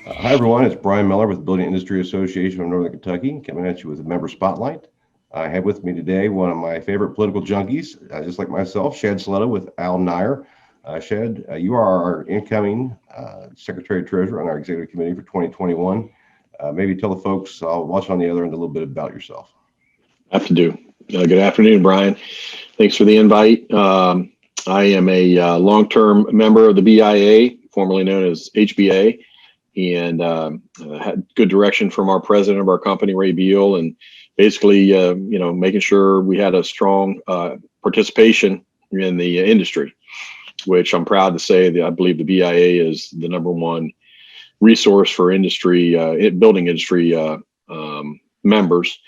Hi, everyone. It's Brian Miller with the Building Industry Association of Northern Kentucky, coming at you with a member spotlight. I have with me today one of my favorite political junkies, just like myself, Shad Sletto with Al Neyer. Shad, you are our incoming Secretary Treasurer on our Executive Committee for 2021. Maybe tell the folks watching on the other end a little bit about yourself. Have to do. Good afternoon, Brian. Thanks for the invite. I am a long-term member of the BIA, formerly known as HBA, and had good direction from our president of our company, Ray Beal, and basically, making sure we had a strong participation in the industry, which I'm proud to say that I believe the BIA is the number one resource for industry, building industry members.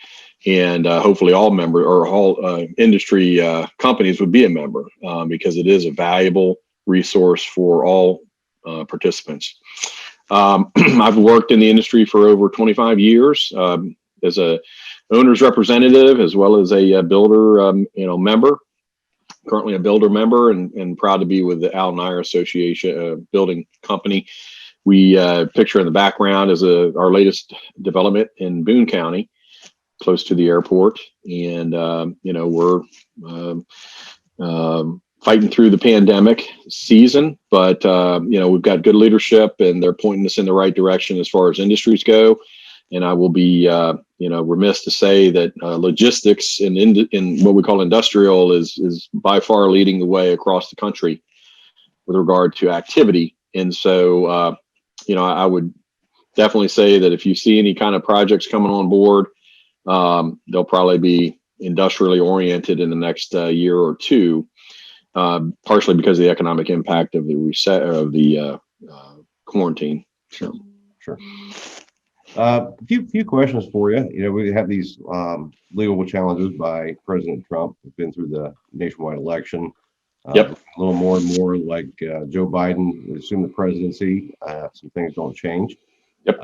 And hopefully all member or all industry companies would be a member because it is a valuable resource for all participants. I've worked in the industry for over 25 years as a owner's representative as well as a builder, member. Currently a builder member and proud to be with the Al Neyer Association building company. We picture in the background is our latest development in Boone County, close to the airport, and we're fighting through the pandemic season, but we've got good leadership and they're pointing us in the right direction as far as industries go. And I will be remiss to say that logistics in what we call industrial is by far leading the way across the country with regard to activity. And so I would definitely say that if you see any kind of projects coming on board, they'll probably be industrially oriented in the next year or two, partially because of the economic impact of the quarantine. So, Sure. A few questions for you. We have these legal challenges by President Trump. We've been through the nationwide election. Yep. A little more and more like Joe Biden assumed the presidency. Some things don't change. Yep.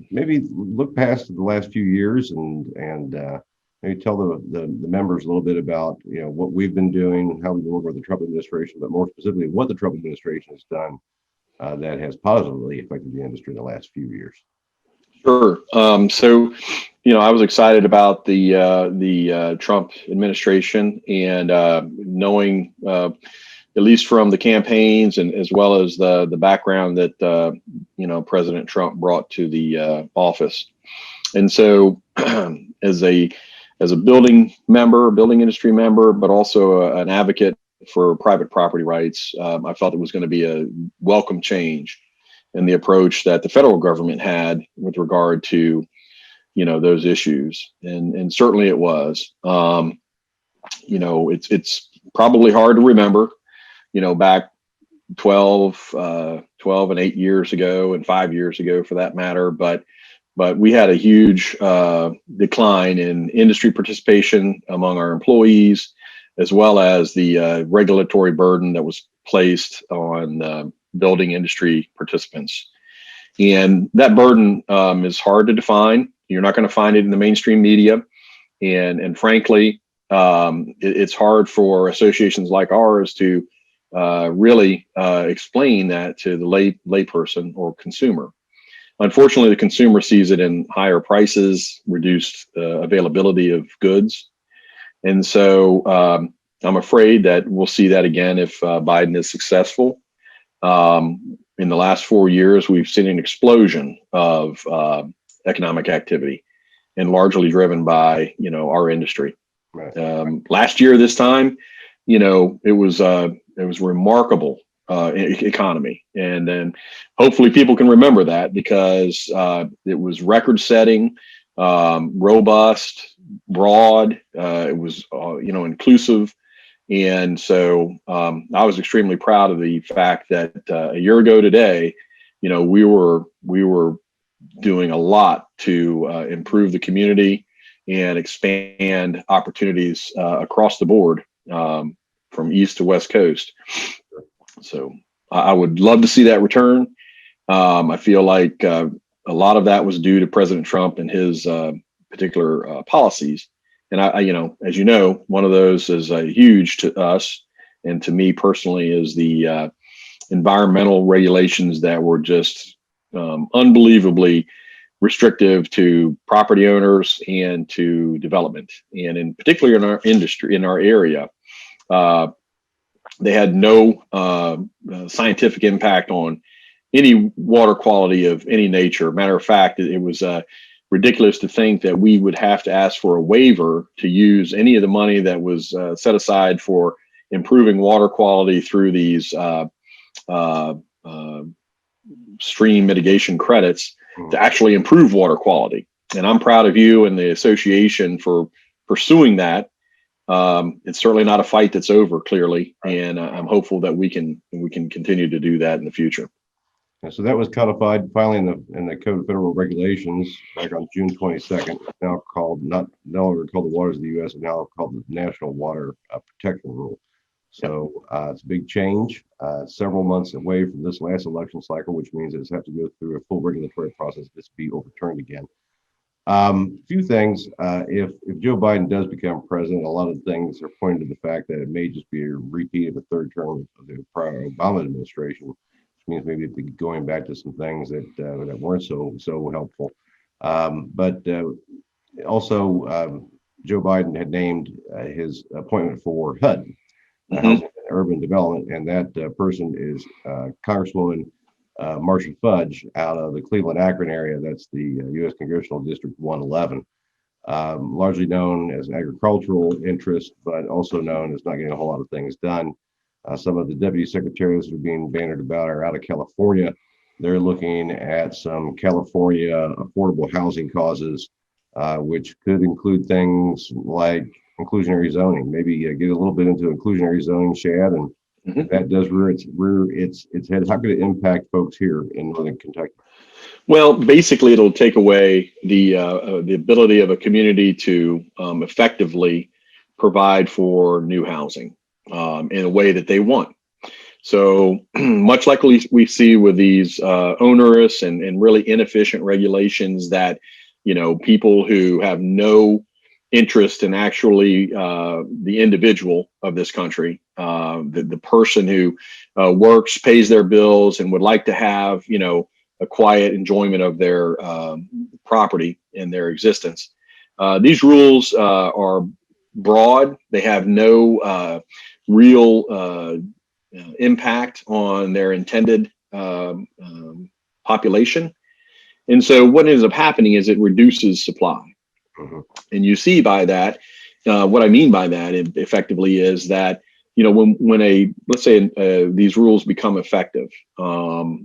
Maybe look past the last few years and maybe tell the members a little bit about what we've been doing, how we've been working with the Trump administration, but more specifically what the Trump administration has done that has positively affected the industry in the last few years. Sure. So, I was excited about the Trump administration and knowing, at least from the campaigns and as well as the background that President Trump brought to the office. And so, as a building industry member, but also an advocate for private property rights, I felt it was going to be a welcome change in the approach that the federal government had with regard to, those issues. And certainly it was. It's probably hard to remember, back 12 and 8 years ago and 5 years ago for that matter. But we had a huge decline in industry participation among our employees, as well as the regulatory burden that was placed on building industry participants. And that burden is hard to define. You're not going to find it in the mainstream media. And frankly, it's hard for associations like ours to really explain that to the layperson or consumer. Unfortunately, the consumer sees it in higher prices, reduced availability of goods. And so I'm afraid that we'll see that again if Biden is successful. In the last 4 years, we've seen an explosion of economic activity, and largely driven by our industry. Right. Last year, this time, it was remarkable economy, and then hopefully people can remember that because it was record-setting, robust, broad. It was inclusive. And so I was extremely proud of the fact that a year ago today, we were doing a lot to improve the community and expand opportunities across the board from East to West Coast. So I would love to see that return. I feel like a lot of that was due to President Trump and his particular policies. And as you know, one of those is huge to us and to me personally is the environmental regulations that were just unbelievably restrictive to property owners and to development, and in particular in our industry, in our area. They had no scientific impact on any water quality of any nature. Matter of fact, it was ridiculous to think that we would have to ask for a waiver to use any of the money that was set aside for improving water quality through these stream mitigation credits to actually improve water quality. And I'm proud of you and the association for pursuing that. It's certainly not a fight that's over, clearly, and I'm hopeful that we can continue to do that in the future. And so that was codified finally in the Code of Federal Regulations back on June 22nd. It's now called no longer called the Waters of the U.S., but now called the National Water Protection Rule. So it's a big change. Several months away from this last election cycle, which means it's have to go through a full regulatory process to be overturned again. Few things. If Joe Biden does become president, a lot of things are pointing to the fact that it may just be a repeat of the third term of the prior Obama administration, which means maybe going back to some things that weren't so helpful. But also, Joe Biden had named his appointment for HUD, Housing and Urban Development, and that person is Congresswoman Marcia Fudge out of the Cleveland-Akron area. That's the U.S. Congressional District 111, largely known as an agricultural interest, but also known as not getting a whole lot of things done. Some of the deputy secretaries that are being bannered about are out of California. They're looking at some California affordable housing causes, which could include things like inclusionary zoning. Maybe get a little bit into inclusionary zoning, Shad, and if that does rear its head, how could it impact folks here in Northern Kentucky? Well, basically, it'll take away the ability of a community to effectively provide for new housing in a way that they want. So much like we see with these onerous and really inefficient regulations that, people who have no interest in actually the individual of this country, the person who works, pays their bills, and would like to have, a quiet enjoyment of their property and their existence. These rules are broad. They have no real impact on their intended population. And so what ends up happening is it reduces supply. And you see by that, what I mean by that effectively is that, when let's say these rules become effective,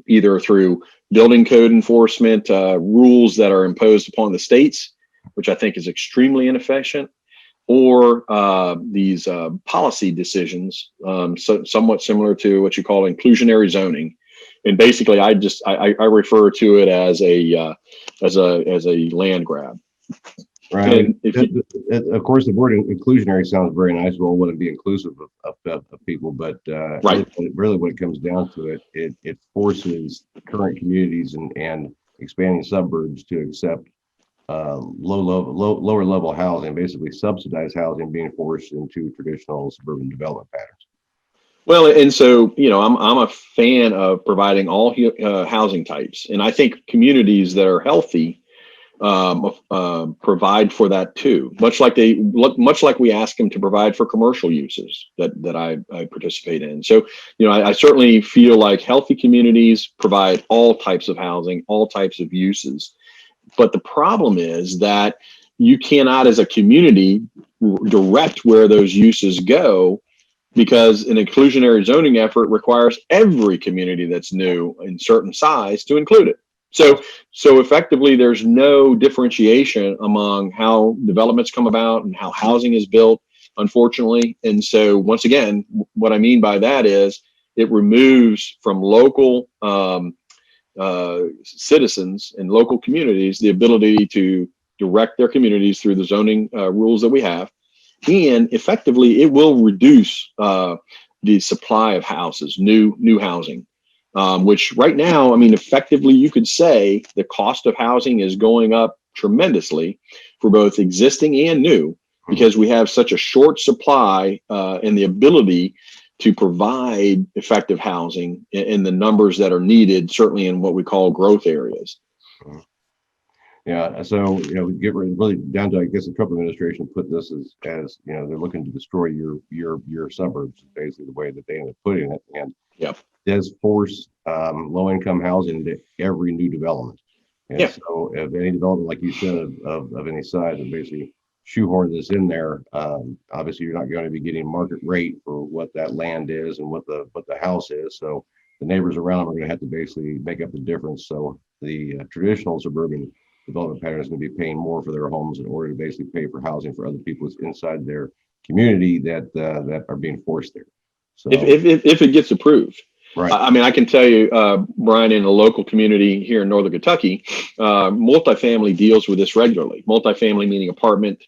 either through building code enforcement, rules that are imposed upon the states, which I think is extremely inefficient, or these policy decisions, somewhat similar to what you call inclusionary zoning. And basically, I refer to it as a land grab. Right. Of course, the word inclusionary sounds very nice. Well, want to be inclusive of people, but right. really, when it comes down to it, it forces current communities and expanding suburbs to accept lower level housing, basically subsidized housing being forced into traditional suburban development patterns. Well, and so, I'm a fan of providing all housing types, and I think communities that are healthy provide for that too, much like we ask them to provide for commercial uses that I participate in. So, I certainly feel like healthy communities provide all types of housing, all types of uses. But the problem is that you cannot, as a community, direct where those uses go, because an inclusionary zoning effort requires every community that's new in certain size to include it. So effectively, there's no differentiation among how developments come about and how housing is built, unfortunately. And so once again, what I mean by that is it removes from local citizens and local communities the ability to direct their communities through the zoning rules that we have. And effectively, it will reduce the supply of houses, new housing. Which right now, effectively, you could say the cost of housing is going up tremendously for both existing and new, because we have such a short supply and the ability to provide effective housing in the numbers that are needed, certainly in what we call growth areas. Yeah, so we get really down to, I guess the Trump administration put this as they're looking to destroy your suburbs, basically the way that they ended up putting it, and Yep. does force low-income housing into every new development. And Yeah. so if any development, like you said, of any size, and basically shoehorn this in there, obviously you're not going to be getting market rate for what that land is and what the house is. So the neighbors around them are going to have to basically make up the difference. So the traditional suburban development pattern is going to be paying more for their homes in order to basically pay for housing for other people inside their community that are being forced there. So if it gets approved. right. I mean, I can tell you, Brian, in a local community here in Northern Kentucky, multifamily deals with this regularly. Multifamily meaning apartment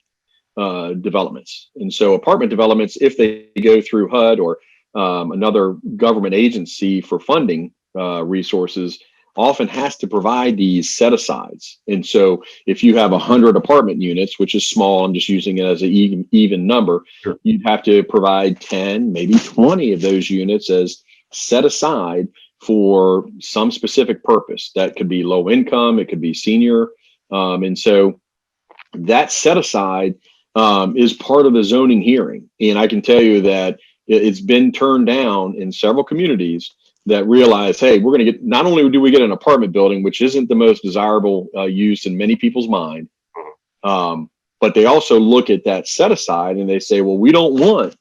developments. And so apartment developments, if they go through HUD or another government agency for funding resources, often has to provide these set asides. And so if you have 100 apartment units, which is small, I'm just using it as an even number, Sure. you'd have to provide 10, maybe 20 of those units as set aside for some specific purpose. That could be low income, it could be senior. And so that set aside is part of the zoning hearing. And I can tell you that it's been turned down in several communities that realize, hey, we're going to get, not only do we get an apartment building, which isn't the most desirable use in many people's mind, but they also look at that set aside and they say, well, we don't want,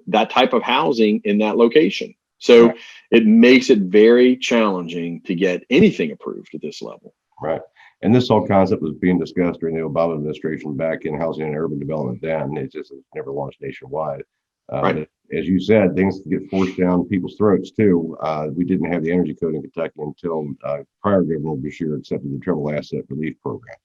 that type of housing in that location. So right. It makes it very challenging to get anything approved at this level. Right. And this whole concept was being discussed during the Obama administration back in housing and urban development then. It just never launched nationwide. Right. As you said, things get forced down people's throats too. We didn't have the energy code in Kentucky until prior Governor Beshear accepted the Trouble Asset Relief Program.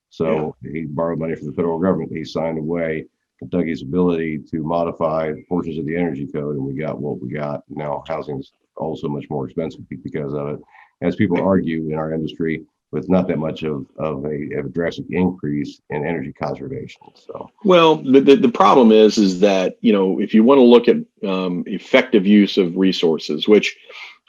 So he borrowed money from the federal government. He signed away Kentucky's ability to modify portions of the energy code, and we got what we got. Now housing is also much more expensive because of it. As people argue in our industry, with not that much of a drastic increase in energy conservation. So, well, the problem is that, if you want to look at effective use of resources, which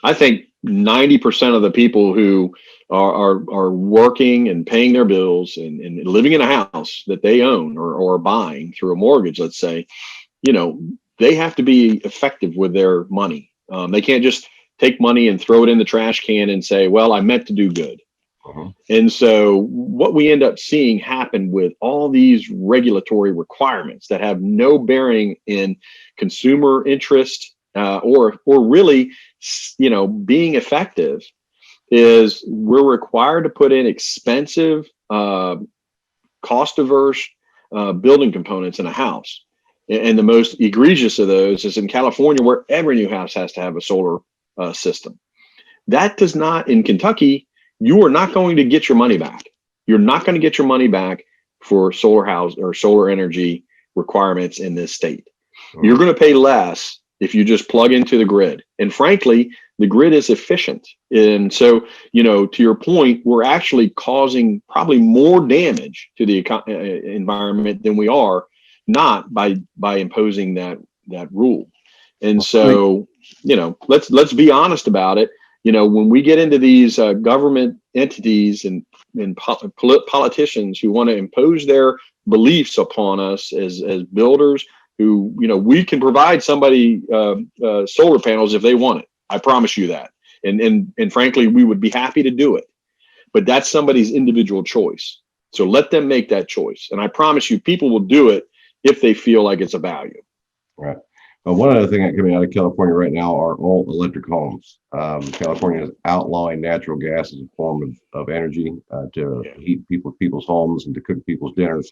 I think 90% of the people who are working and paying their bills and living in a house that they own or buying through a mortgage, let's say, they have to be effective with their money. They can't just take money and throw it in the trash can and say, well, I meant to do good. And so what we end up seeing happen with all these regulatory requirements that have no bearing in consumer interest or really, being effective, is we're required to put in expensive, cost averse building components in a house. And the most egregious of those is in California, where every new house has to have a solar system. That does not, in Kentucky, you are not going to get your money back. You're not going to get your money back for solar house or solar energy requirements in this state. You're going to pay less if you just plug into the grid. And frankly, the grid is efficient. And so, to your point, we're actually causing probably more damage to the environment than we are not by imposing that rule. And so, let's be honest about it. When we get into these government entities and politicians who want to impose their beliefs upon us as builders, who, we can provide somebody solar panels if they want it. I promise you that. And frankly, we would be happy to do it. But that's somebody's individual choice. So let them make that choice. And I promise you, people will do it if they feel like it's a value. Right. One other thing coming out of California right now are all electric homes. California is outlawing natural gas as a form of energy to heat people's homes and to cook people's dinners.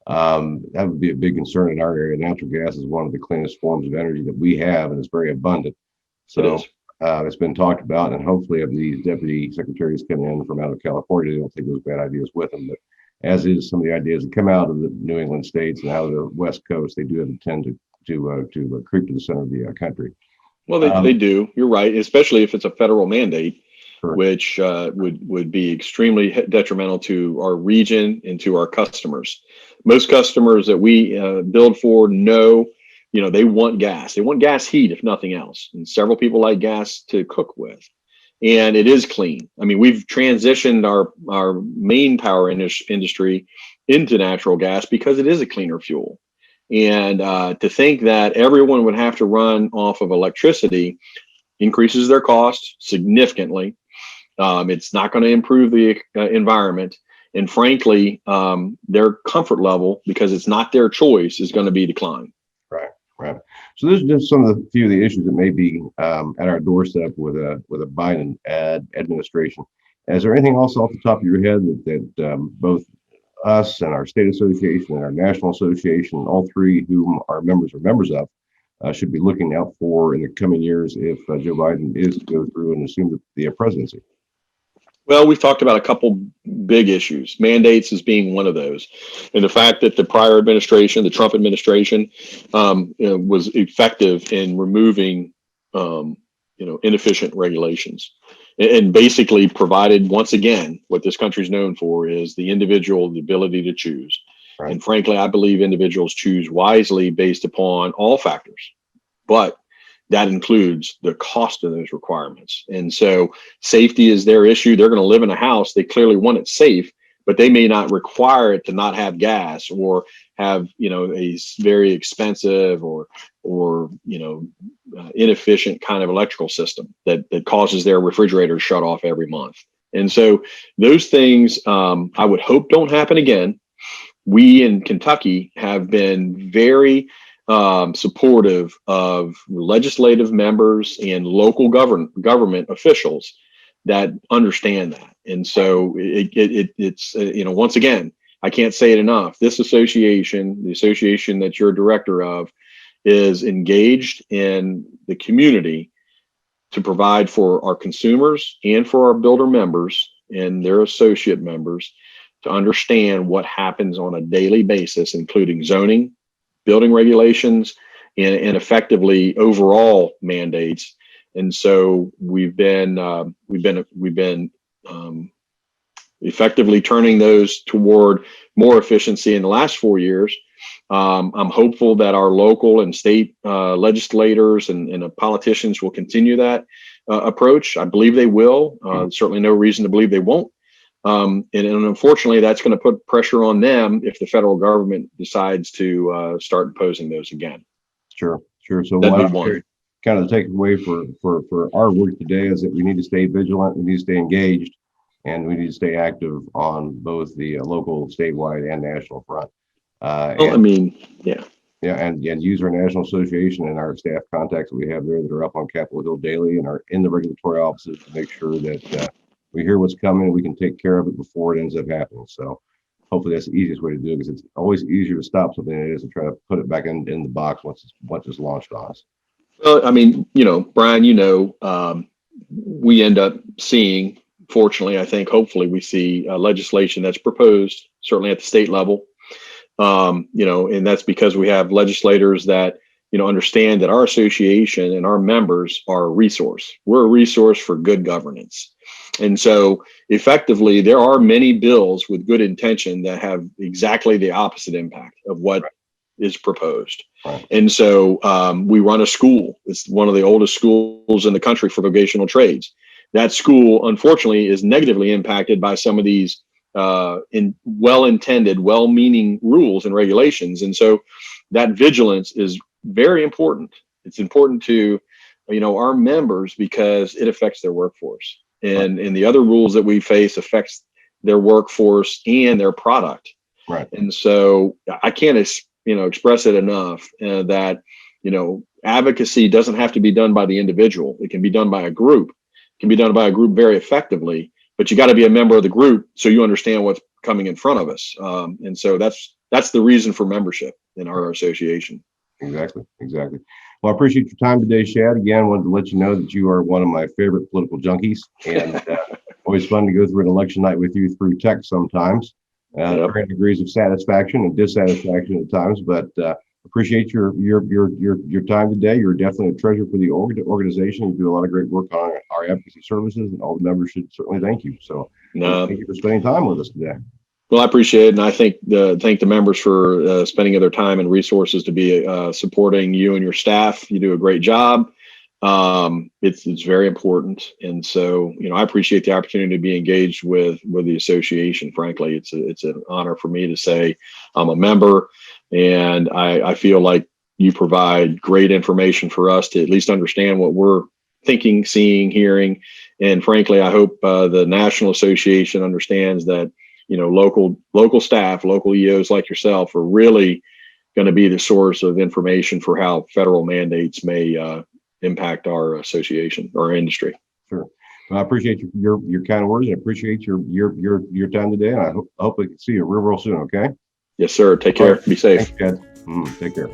That would be a big concern in our area. Natural gas is one of the cleanest forms of energy that we have, and it's very abundant. So it's been talked about, and hopefully, of these deputy secretaries coming in from out of California, they don't take those bad ideas with them. But as is some of the ideas that come out of the New England states and out of the West Coast, they do tend to creep to the center of the country. Well, they do. You're right, especially if it's a federal mandate, Correct. Which would be extremely detrimental to our region and to our customers. Most customers that we build for know they want gas. They want gas heat, if nothing else. And several people like gas to cook with. And it is clean. I mean, we've transitioned our main power industry into natural gas because it is a cleaner fuel. And to think that everyone would have to run off of electricity increases their cost significantly. It's not going to improve the environment. And frankly, their comfort level, because it's not their choice, is going to be declined. Right, right. So there's just some of the few of the issues that may be at our doorstep with a Biden administration. Is there anything else off the top of your head that both us and our state association and our national association, all three whom our members are members of, should be looking out for in the coming years if Joe Biden is to go through and assume the presidency? Well, we've talked about a couple big issues, mandates as being one of those. And the fact that the prior administration, the Trump administration, was effective in removing, inefficient regulations and basically provided, once again, what this country is known for is the individual, the ability to choose. Right. And frankly, I believe individuals choose wisely based upon all factors, but that includes the cost of those requirements. And so safety is their issue. They're going to live in a house. They clearly want it safe, but they may not require it to not have gas or have, a very expensive or inefficient kind of electrical system that causes their refrigerator to shut off every month. And so those things I would hope don't happen again. We in Kentucky have been very supportive of legislative members and local government officials that understand that. And so it's once again, I can't say it enough. This association, the association that you're a director of, is engaged in the community to provide for our consumers and for our builder members and their associate members to understand what happens on a daily basis, including zoning, building regulations, and effectively overall mandates. And so we've been effectively turning those toward more efficiency in the last 4 years. I'm hopeful that our local and state legislators and politicians will continue that approach. I believe they will. Certainly no reason to believe they won't. And unfortunately, that's going to put pressure on them if the federal government decides to start imposing those again. Sure. So kind of the takeaway for our work today is that we need to stay vigilant, we need to stay engaged, and we need to stay active on both the local, statewide, and national front. And use our national association and our staff contacts that we have there that are up on Capitol Hill daily and are in the regulatory offices to make sure that we hear what's coming and we can take care of it before it ends up happening. So hopefully that's the easiest way to do it, because it's always easier to stop something than it is to try to put it back in the box once it's launched on us. Well, Brian, we end up seeing, fortunately, I think, hopefully we see legislation that's proposed, certainly at the state level. And that's because we have legislators that, understand that our association and our members are a resource. We're a resource for good governance. And so effectively, there are many bills with good intention that have exactly the opposite impact of what is proposed. Right. And so we run a school. It's one of the oldest schools in the country for vocational trades. That school, unfortunately, is negatively impacted by some of these well-intended, well-meaning rules and regulations. And so that vigilance is very important. It's important to, our members, because it affects their workforce. And the other rules that we face affects their workforce and their product. Right. And so I can't, express it enough that, advocacy doesn't have to be done by the individual. It can be done by a group. It can be done by a group very effectively, but you got to be a member of the group so you understand what's coming in front of us. And so that's the reason for membership in our association. Exactly. Well, I appreciate your time today, Shad. Again, I wanted to let you know that you are one of my favorite political junkies, and always fun to go through an election night with you through text sometimes. Varying degrees of satisfaction and dissatisfaction at times, but appreciate your time today. You're definitely a treasure for the organization. You do a lot of great work on our advocacy services, and all the members should certainly thank you. So thank you for spending time with us today. Well, I appreciate it, and I thank the members for spending their time and resources to be supporting you and your staff. You do a great job. It's very important, and so I appreciate the opportunity to be engaged with the association. Frankly, it's an honor for me to say I'm a member, and I feel like you provide great information for us to at least understand what we're thinking, seeing, hearing, and frankly, I hope the National Association understands that local staff, local EOs like yourself are really going to be the source of information for how federal mandates may impact our association, our industry. Sure. Well, I appreciate your kind words. I appreciate your time today, and I hope we can see you real soon. Okay. Yes, sir. Take care. Right. Be safe. Thanks, Chad. Take care.